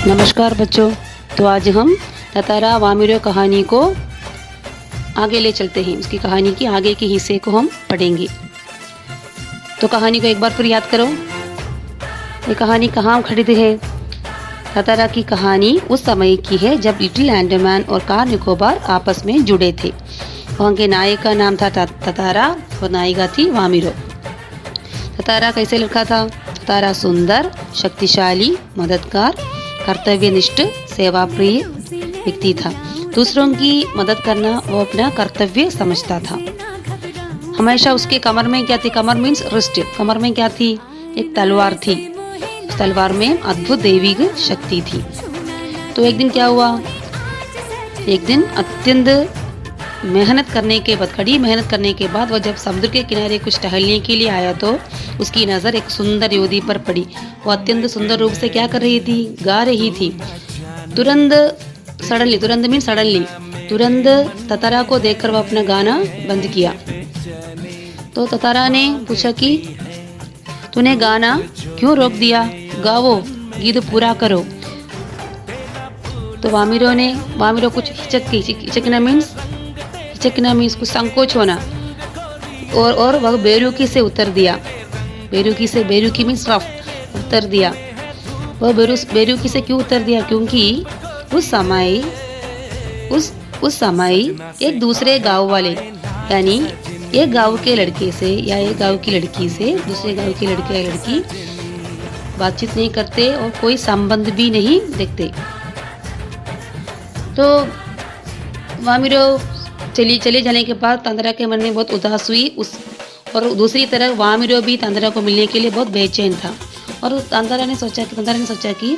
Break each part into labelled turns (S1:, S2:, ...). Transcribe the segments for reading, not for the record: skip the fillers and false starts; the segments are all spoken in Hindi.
S1: नमस्कार बच्चों। तो आज हम ततारा वामिरो कहानी को आगे ले चलते हैं। उसकी कहानी की आगे के हिस्से को हम पढ़ेंगे। तो कहानी को एक बार फिर याद करो। ये कहानी कहाँ खड़ी है? ततारा की कहानी उस समय की है जब लिटिल अंडमान और कार निकोबार आपस में जुड़े थे। वहाँ के नायक का नाम था ततारा और नायिका थी वामिरो। ततारा कैसे लड़का था? ततारा सुंदर, शक्तिशाली, मददगार, कर्तव्यनिष्ठ, सेवाप्रिय व्यक्ति था। दूसरों की मदद करना वो अपना कर्तव्य समझता था। हमेशा उसके कमर में क्या थी? कमर मीन्स रिस्ट। कमर में क्या थी? एक तलवार थी। उस तलवार में अद्भुत दैविक शक्ति थी। तो एक दिन क्या हुआ? एक दिन अत्यंत मेहनत करने के बाद, कड़ी मेहनत करने के बाद, वह जब समुद्र के किनारे कुछ टहलने के लिए आया तो उसकी नज़र एक सुंदर युवती पर पड़ी। वो अत्यंत सुंदर रूप से क्या कर रही थी? गा रही थी। तुरंत सडनली ततारा को देखकर वह अपना गाना बंद किया। तो ततारा ने पूछा कि तूने गाना क्यों रोक दिया? गाओ, गीत पूरा करो। तो वामिरो कुछ हिचकना मीन्स कुछ संकोच होना और वह बेरुखी से उत्तर दिया। बेरुखी मीन्स रफ, उत्तर दिया। वह बेरुखी से क्यों उत्तर दिया? क्योंकि उस समय एक दूसरे गांव वाले, यानी एक गांव के लड़के से या एक गांव की लड़की से दूसरे गांव के लड़के या लड़की बातचीत नहीं करते और कोई संबंध भी नहीं देखते। तो वामिरो चले जाने के बाद तंद्रा के मन में बहुत उदास हुई। और दूसरी तरफ वामिरो भी तंद्रा को मिलने के लिए बहुत बेचैन था। और तंद्रा ने सोचा कि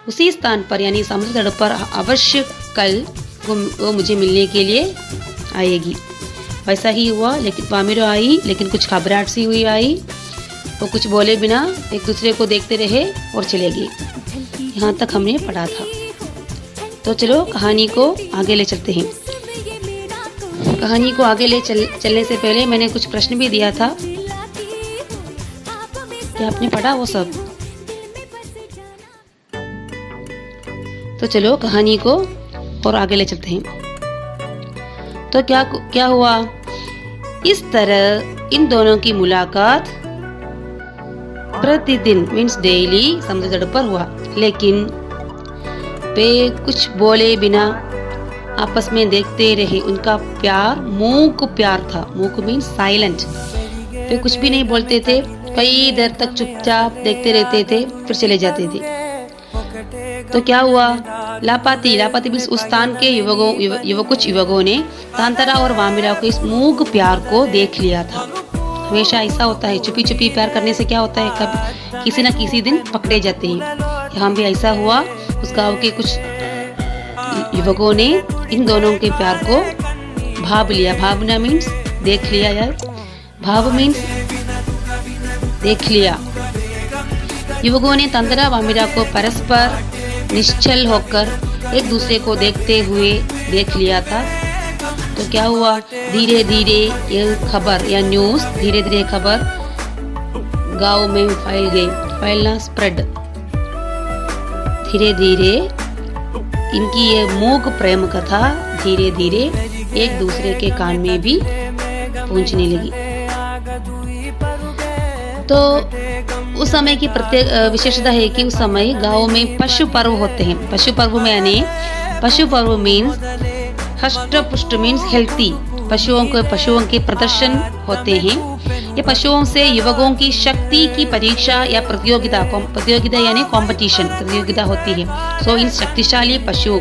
S1: उसी स्थान पर यानी समुद्र तट पर अवश्य कल वो मुझे मिलने के लिए आएगी। वैसा ही हुआ। लेकिन वामिरो आई, लेकिन कुछ घबराहट सी हुई आई। वो कुछ बोले बिना एक दूसरे को देखते रहे और चले गए। यहाँ तक हमने पढ़ा था। तो चलो कहानी को आगे ले चलते हैं। कहानी को आगे ले चलने से पहले मैंने कुछ प्रश्न भी दिया था। क्या आपने पढ़ा वो सब? तो चलो कहानी को और आगे ले चलते हैं। तो क्या हुआ? इस तरह इन दोनों की मुलाकात प्रतिदिन मीन्स डेली समुद्र तट पर हुआ। लेकिन वे कुछ बोले बिना आपस में देखते रहे। उनका प्यार मूक प्यार था। मूक मीन्स साइलेंट। वे कुछ भी नहीं बोलते थे। कई देर तक चुपचाप देखते रहते थे, फिर चले जाते थे। तो क्या हुआ? लापाती मीन्स उस स्थान के कुछ युवकों ने तंद्रा और वामिरा के इस मूक प्यार को देख लिया था। हमेशा ऐसा होता है, छुपी प्यार करने से क्या होता है, कभी किसी न किसी दिन पकड़े जाते हैं। यहाँ भी ऐसा हुआ। उस गांव के कुछ युवकों ने इन दोनों के प्यार को भाव लिया। भावना मीन्स देख लिया, यार भाव मीन्स देख लिया। युवकों ने तंद्रा वामिरा को परस्पर निश्चल होकर एक दूसरे को देखते हुए देख लिया था। तो क्या हुआ? धीरे धीरे ये खबर या न्यूज़ खबर गांव में फैल गई। फैलना स्प्रेड। धीरे धीरे इनकी ये मूक प्रेम कथा धीरे धीरे एक दूसरे के कान में भी पहुंचने लगी। तो उस समय की प्रत्येक विशेषता है कि उस समय गांव में पशु पर्व होते हैं। पशु पर्व मीन्स हष्ट पुष्ट मीन्स हेल्थी। पशुओं के प्रदर्शन होते हैं। ये पशुओं से युवकों की शक्ति की परीक्षा या प्रतियोगिता यानी कंपटीशन प्रतियोगिता होती है। सो इन शक्तिशाली पशु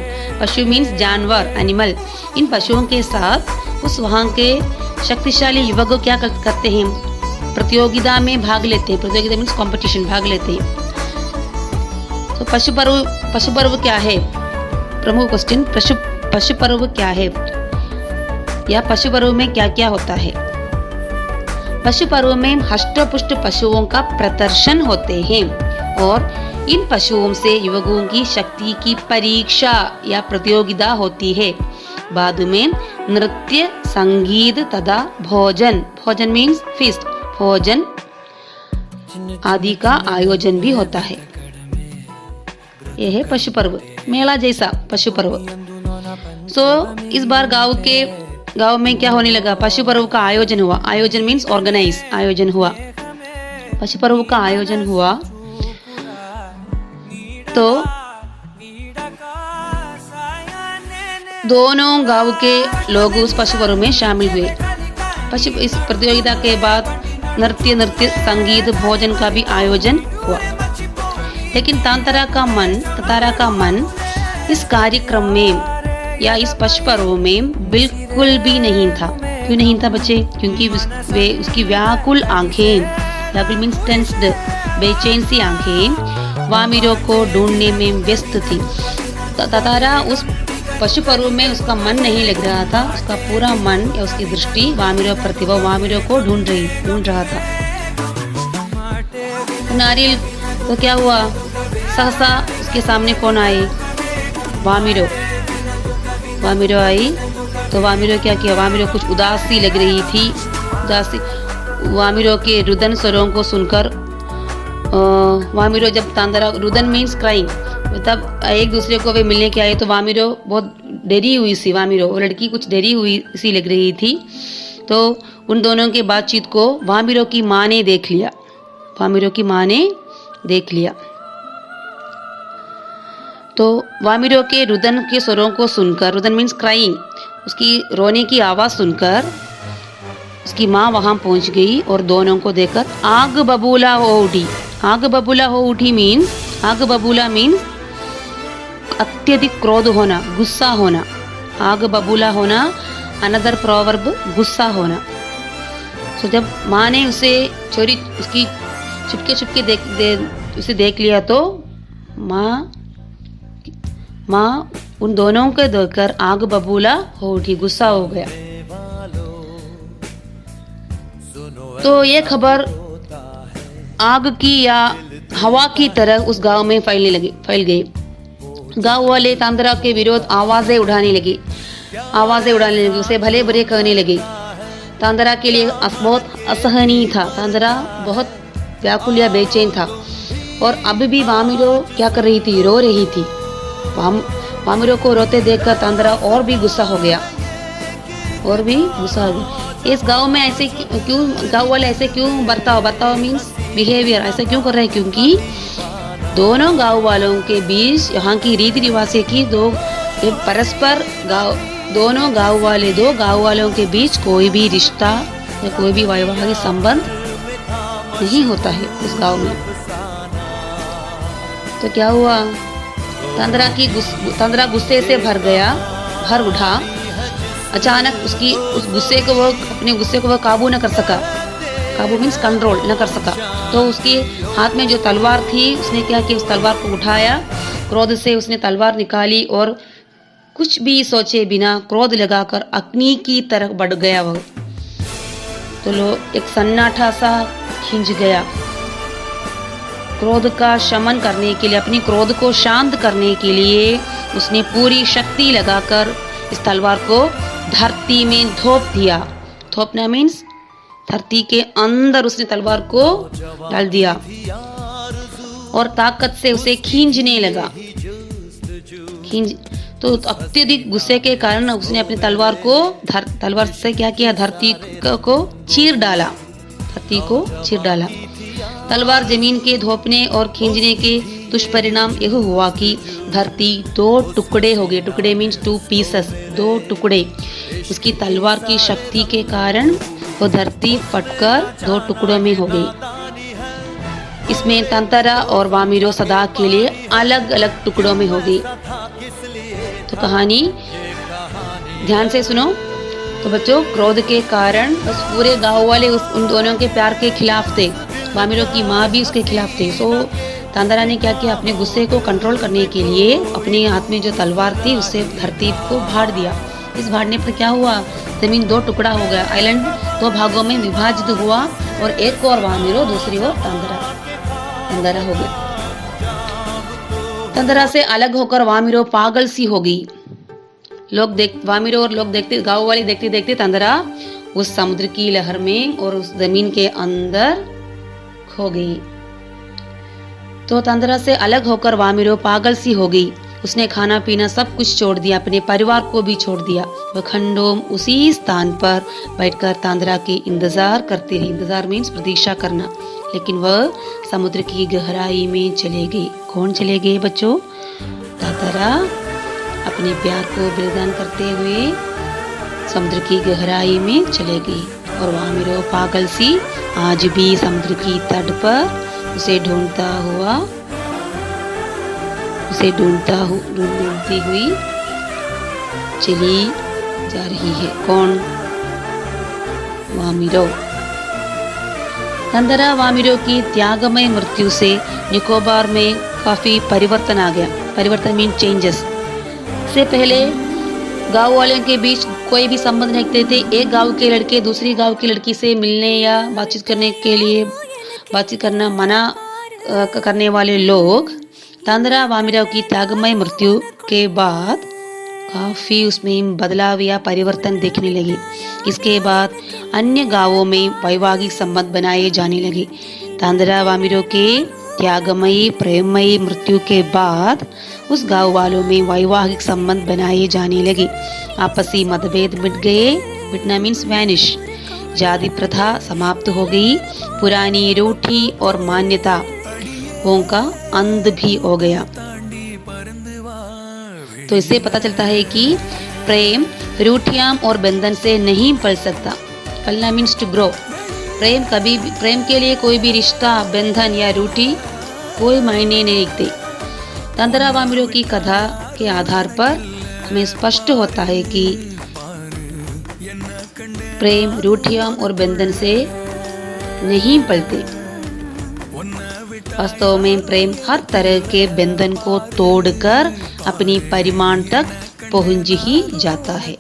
S1: मीन्स जानवर, एनिमल। इन पशुओं के साथ उस वहाँ के शक्तिशाली युवक क्या करते हैं? प्रतियोगिता में भाग लेते हैं। प्रतियोगिता मीन्स कंपटीशन, भाग लेते हैं। तो पशु पर्व क्या है? प्रमुख क्वेश्चन, पशु पर्व क्या है या पशु पर्व में क्या क्या होता है? पशु पर्व में हष्ट पुष्ट पशुओं का प्रदर्शन होते हैं और इन पशुओं से युवकों की शक्ति की परीक्षा या प्रतियोगिता होती है। बाद में नृत्य, संगीत तथा भोजन मीन्स फीस्ट, भोजन आदि का आयोजन भी होता है। ये है पशु पर्व, मेला जैसा पशु पर्व। इस बार गांव में क्या होने लगा, पशु पर्व का आयोजन हुआ। आयोजन मीन्स ऑर्गेनाइज, आयोजन हुआ, पशु पर्व का आयोजन हुआ। तो दोनों गांव के लोग उस पशु पर्व में शामिल हुए। इस प्रतियोगिता के बाद नृत्य संगीत भोजन का भी आयोजन हुआ। लेकिन तांतारा का मन इस कार्यक्रम में या इस पशु पर्व में बिल्कुल भी नहीं था। क्यों नहीं था बच्चे? क्योंकि उसकी व्याकुल आंखें, व्याकुल मीन्स टेंस्ड, बेचैन सी आंखें वामिरों को ढूंढने में व्यस्त थी। तातारा उस पशु पर्व में उसका मन नहीं लग रहा था। उसका पूरा मन या उसकी दृष्टि वामिरों पर थी। वो वामिरों को ढूंढ रहा था। नारियल तो क्या हुआ, सहसा उसके सामने कौन आए? वामिरो आई। तो वामिरो क्या किया? वामिरो कुछ उदासी लग रही थी। वामिरो के रुदन स्वरों को सुनकर वामिरो जब तांतारा, रुदन मीन्स क्राइंग, तब एक दूसरे को वे मिलने के आए तो वामिरो बहुत डरी हुई सी, वो लड़की कुछ डरी हुई सी लग रही थी। तो उन दोनों के बातचीत को वामिरो की माँ ने देख लिया। तो वामिरो के रुदन के स्वरों को सुनकर, रुदन मीन्स क्राइंग, उसकी रोने की आवाज सुनकर उसकी माँ वहां पहुंच गई और दोनों को देखकर आग बबूला हो उठी। आग बबूला मीन्स अत्यधिक क्रोध होना, गुस्सा होना। आग बबूला होना, अनदर प्रोवर्ब गुस्सा होना। तो जब माँ ने उसे उसकी चुपके उसे देख लिया तो माँ उन दोनों को देखकर आग बबूला हो उठी, गुस्सा हो गया। तो ये खबर आग की या हवा की तरह उस गांव में फैल गई। गांव वाले तांतारा के विरोध आवाजें उड़ाने लगे, उसे भले बुरे कहने लगे। तांतारा के लिए बहुत असहनीय था। तांतारा बहुत व्याकुल या बेचैन था। और अब भी वामिरो क्या कर रही थी? रो रही थी। वामिरो को रोते देखकर तांतारा और भी गुस्सा हो गया। इस गांव में ऐसे क्यों, गांव वाले ऐसे क्यों बर्ताव मीन्स बिहेवियर, ऐसा क्यों कर रहे हैं? क्योंकि दोनों गांव वालों के बीच यहाँ की रीति रिवाज की परस्पर दो गांव वालों के बीच कोई भी रिश्ता या कोई भी वैवाहिक संबंध नहीं होता है उस गांव में। तो क्या हुआ? तांतारा गुस्से से भर उठा। अचानक उस गुस्से को अपने गुस्से को काबू न कर सका। काबू मीन्स कंट्रोल न कर सका। तो उसके हाथ में जो तलवार थी, उसने क्या किया? उस तलवार को उठाया। क्रोध से उसने तलवार निकाली और कुछ भी सोचे बिना क्रोध लगाकर अग्नि की तरफ बढ़ गया वह। तो एक सन्नाटा सा खिंच गया। क्रोध का शमन करने के लिए, अपनी क्रोध को शांत करने के लिए उसने पूरी शक्ति लगाकर इस तलवार को धरती में थोप दिया। थोपना मीन्स धरती के अंदर उसने तलवार को डाल दिया और ताकत से उसे खींचने लगा। तो अत्यधिक गुस्से के कारण उसने अपनी तलवार से क्या किया? धरती को चीर डाला। तलवार जमीन के धोपने और खींचने के दुष्परिणाम यह हुआ कि धरती 2 टुकड़े हो गए। टुकड़े मीन्स 2 पीसेस, 2 टुकड़े। उसकी तलवार की शक्ति के कारण वो धरती फटकर 2 टुकड़ों में हो गई। इसमें तांतारा और वामिरो सदा के लिए अलग अलग टुकड़ों में हो गई। तो कहानी ध्यान से सुनो। तो बच्चों, क्रोध के कारण बस पूरे गांव वाले उन दोनों के प्यार के खिलाफ थे। वामिरो की माँ भी उसके खिलाफ थी। तांतारा ने क्या किया? अपने गुस्से को कंट्रोल करने के लिए अपने हाथ में जो तलवार थी उससे धरती को फाड़ दिया। इस फाड़ने पर क्या हुआ? जमीन 2 टुकड़ा हो गया। आइलैंड 2 भागों में विभाजित हुआ और एक और वामिरो, दूसरी ओर तांतारा हो गया। तांतारा से अलग होकर वामिरो पागल सी हो गई। वामिरो और लोग देखते, गांव वाले देखते देखते तांतारा उस समुद्र की लहर में और उस जमीन के अंदर खो गई। तो तंद्रा से अलग होकर वामिरो पागल सी हो गई। उसने खाना पीना सब कुछ छोड़ दिया, अपने परिवार को भी छोड़ दिया। वह खंडोम उसी स्थान पर बैठकर तंद्रा के इंतजार करते रही। इंतजार मीन्स प्रतीक्षा करना। लेकिन वह समुद्र की गहराई में चले गए। कौन चले गए बच्चों? तंद्रा अपने प्यार को बलिदान करते हुए समुद्र की गहराई में चले गई। और वामिरो पागल सी आज भी समुद्र की तट पर उसे ढूंढती हुई चली जा रही है। कौन? वामिरो। तंद्रा वामिरो की त्यागमय मृत्यु से निकोबार में काफी परिवर्तन आ गया। परिवर्तन मीन चेंजेस। से पहले गांव वालों के बीच कोई भी संबंध नहीं रखते थे। एक गांव के लड़के दूसरी गांव की लड़की से मिलने या बातचीत करना मना करने वाले लोग तंद्रा वामिरो की त्यागमय मृत्यु के बाद काफी उसमें बदलाव या परिवर्तन देखने लगे। इसके बाद अन्य गांवों में वैवाहिक संबंध बनाए जाने लगे। तंद्रा वामिरो के त्यागमयी प्रेममयी मृत्यु के बाद उस गांव वालों में वैवाहिक संबंध बनाए जाने लगे। आपसी मतभेद मिट गए। मिटना मीन्स वैनिश। जाति प्रथा समाप्त हो गई। पुरानी रूढ़ी और मान्यताओं का अंत भी हो गया। तो इससे पता चलता है कि प्रेम रूढ़ियां और बंधन से नहीं पल सकता। पलना मीन्स टू ग्रो। प्रेम के लिए कोई भी रिश्ता, बंधन या रूढ़ी कोई मायने नहीं रखते। तंद्रा वामिरो की कथा के आधार पर हमें स्पष्ट होता है कि प्रेम रूढ़ियां और बंधन से नहीं पलते। वास्तव में प्रेम हर तरह के बंधन को तोड़कर अपनी परिमाण तक पहुंच ही जाता है।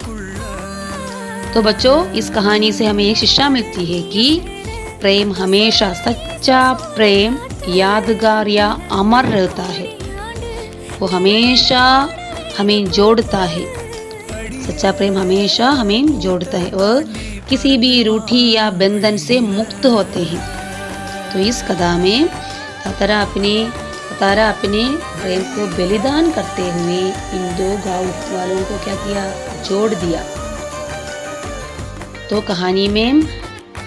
S1: तो बच्चों, इस कहानी से हमें एक शिक्षा मिलती है कि प्रेम हमेशा, सच्चा प्रेम यादगार या अमर रहता है। वो हमेशा हमें जोड़ता है। सच्चा प्रेम हमेशा हमें जोड़ता है और किसी भी रूढ़ी या बंधन से मुक्त होते हैं। तो इस कथा में तंद्रा अपने प्रेम को बलिदान करते हुए इन दो गांव वालों को क्या किया? जोड़ दिया। तो कहानी में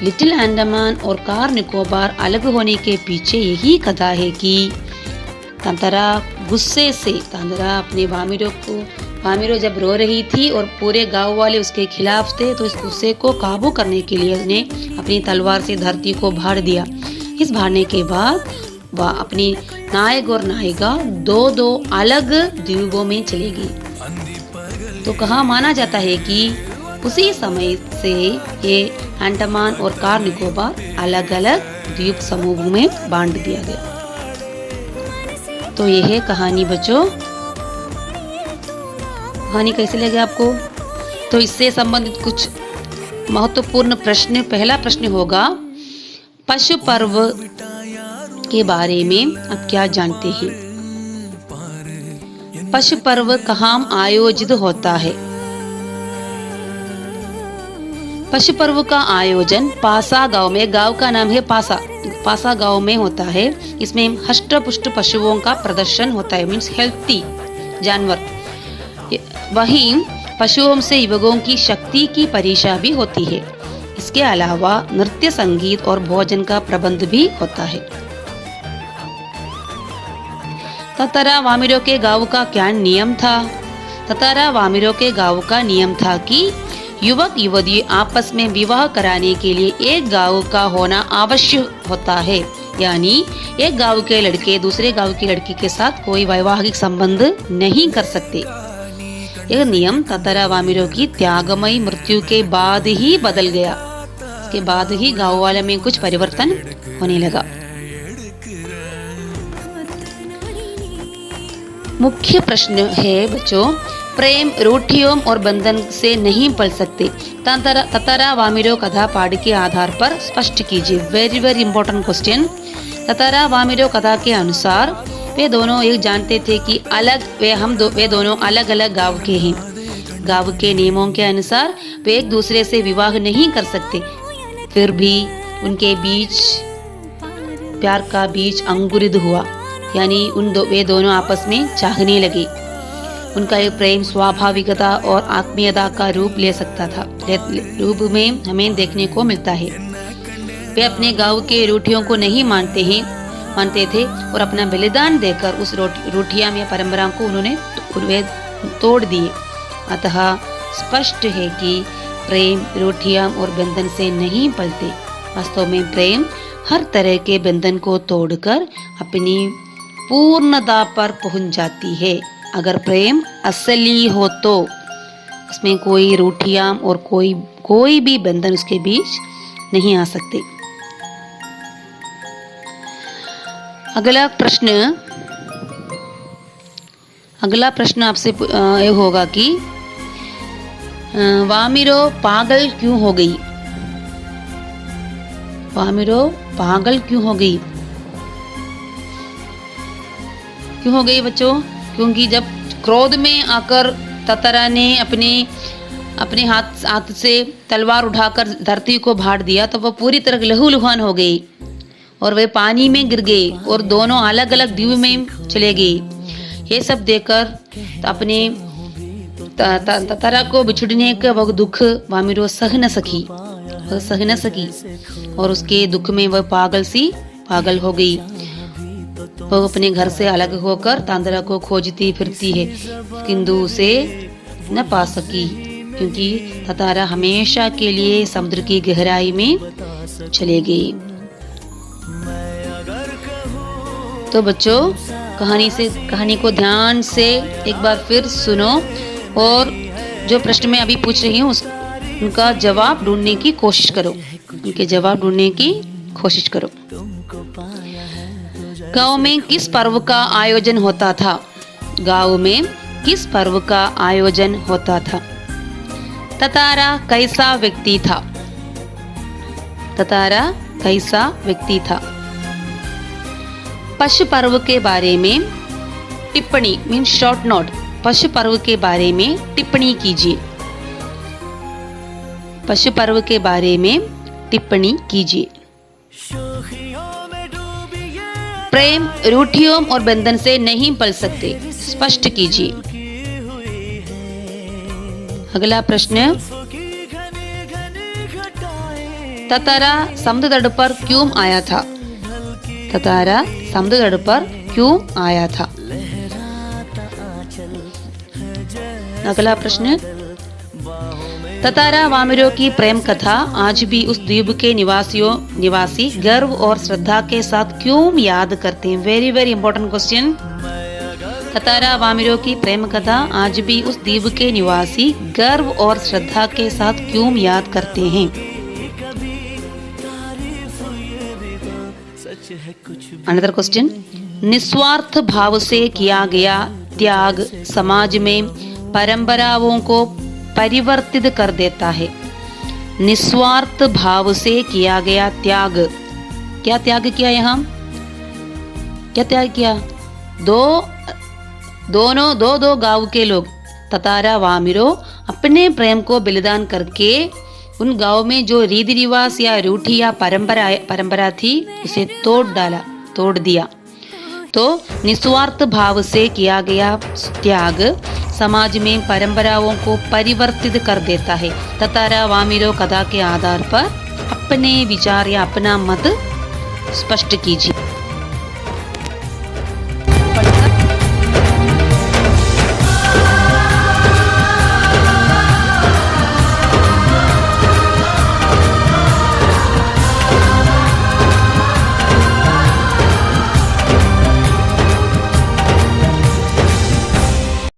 S1: लिटिल अंडमान और कार निकोबार अलग होने के पीछे यही कथा है कि तंद्रा गुस्से से अपने वामिरो जब रो रही थी और पूरे गांव वाले उसके खिलाफ थे, तो इस गुस्से को काबू करने के लिए उसने अपनी तलवार से धरती को भाड़ दिया। इस भाड़ने के बाद वह अपनी नायक और नायिका दो अलग द्वीपों में चली गई। तो कहा माना जाता है कि उसी समय से ये अंडमान और कार निकोबार अलग अलग द्वीप समूह में बांट दिया गया। तो ये है कहानी बच्चों। कहानी कैसे लगे आपको? तो इससे संबंधित कुछ महत्वपूर्ण प्रश्न। पहला प्रश्न होगा, पशु पर्व के बारे में आप क्या जानते हैं? पशु पर्व कहाँ आयोजित होता है? पशु पर्व का आयोजन पासा गांव में, गांव का नाम है पासा गांव में होता है। इसमें हष्ट पुष्ट पशुओं का प्रदर्शन होता है, मीन्स हेल्थी जानवर। वहीं पशुओं से युवकों की शक्ति की परीक्षा भी होती है। इसके अलावा नृत्य, संगीत और भोजन का प्रबंध भी होता है। तंद्रा वामिरो के गांव का क्या नियम था? तंद्रा वामिरो के गांव का नियम था कि युवक युवती आपस में विवाह कराने के लिए एक गांव का होना आवश्यक होता है। यानी एक गांव के लड़के दूसरे गांव की लड़की के साथ कोई वैवाहिक संबंध नहीं कर सकते। यह नियम तंद्रा वामिरो की त्यागमयी मृत्यु के बाद ही बदल गया। इसके बाद ही गांव वाले में कुछ परिवर्तन होने लगा। मुख्य प्रश्न है बच्चों, प्रेम रूढ़ियों और बंधन से नहीं पल सकते। तंद्रा वामिरो कथा पाठ के आधार पर स्पष्ट कीजिए। Very very important question. Tandra Vamiro कथा के अनुसार वे दोनों एक जानते थे कि वे दोनों अलग अलग गांव के हैं। गांव के नियमों के अनुसार वे एक दूसरे से विवाह नहीं कर सकते। फिर भी उनके बीच प्यार का बीज अंकुरित हुआ। यानी वे दोनों आपस में चाहने लगे। उनका ये प्रेम स्वाभाविकता और आत्मीयता का रूप ले सकता था, रूप में हमें देखने को मिलता है। वे अपने गांव के रूठियों को नहीं मानते थे और अपना बलिदान देकर उस रूठिया में परंपरा को उन्होंने तोड़ दिए। अतः स्पष्ट है कि प्रेम रूठिया और बंधन से नहीं पलते। वास्तव में प्रेम हर तरह के बंधन को तोड़कर अपनी पूर्णता पर पहुंच जाती है। अगर प्रेम असली हो तो उसमें कोई रूठिया और कोई भी बंधन उसके बीच नहीं आ सकते। अगला प्रश्न आपसे ये होगा कि वामिरो पागल क्यों हो गई? वामिरो पागल क्यों हो गई? क्यों हो गई बच्चों? क्योंकि जब क्रोध में आकर ततारा ने अपने हाथ से तलवार उठाकर धरती को फाड़ दिया तो वह पूरी तरह लहूलुहान हो गई और वे पानी में गिर गए और दोनों अलग अलग द्वीप में चले गए। ये सब देखकर अपने ततारा को बिछुड़ने का वह दुख वामिरो सह न सकी और उसके दुख में वह पागल हो गई। वह अपने घर से अलग होकर तांदरा को खोजती फिरती है, किंतु उसे न पा सकी क्योंकि ततारा हमेशा के लिए समुद्र की गहराई में चले गई। तो बच्चों कहानी को ध्यान से एक बार फिर सुनो और जो प्रश्न मैं अभी पूछ रही हूँ उनका जवाब ढूंढने की कोशिश करो। गांव में किस पर्व का आयोजन होता था? गांव में किस पर्व का आयोजन होता था? ततारा कैसा व्यक्ति था? पशु पर्व के बारे में टिप्पणी मीन शॉर्ट नोट। पशु पर्व के बारे में टिप्पणी कीजिए। प्रेम रूठियों और बंधन से नहीं पल सकते, स्पष्ट कीजिए। अगला प्रश्न, ततारा समुद्र तट पर क्यों आया था? अगला प्रश्न, ततारा वामिरो की प्रेम कथा आज भी उस द्वीप के निवासी गर्व और श्रद्धा के साथ क्यों याद करते हैं? Very very important question. Tatara Vamiro की प्रेम कथा आज भी उस द्वीप के निवासी गर्व और श्रद्धा के साथ क्यों याद करते हैं? अनदर क्वेश्चन, निस्वार्थ भाव से किया गया त्याग समाज में परंपराओं को परिवर्तित कर देता है। निस्वार्थ भाव से किया गया त्याग, क्या त्याग किया? यहाँ क्या त्याग किया? दो गांव के लोग ततारा वामिरो अपने प्रेम को बलिदान करके उन गांव में जो रीति रिवाज या रूढ़ी या परंपरा थी उसे तोड़ दिया। तो निस्वार्थ भाव से किया गया त्याग समाज में परंपराओं को परिवर्तित कर देता है। ततारा वामिरो कथा के आधार पर अपने विचार या अपना मत स्पष्ट कीजिए।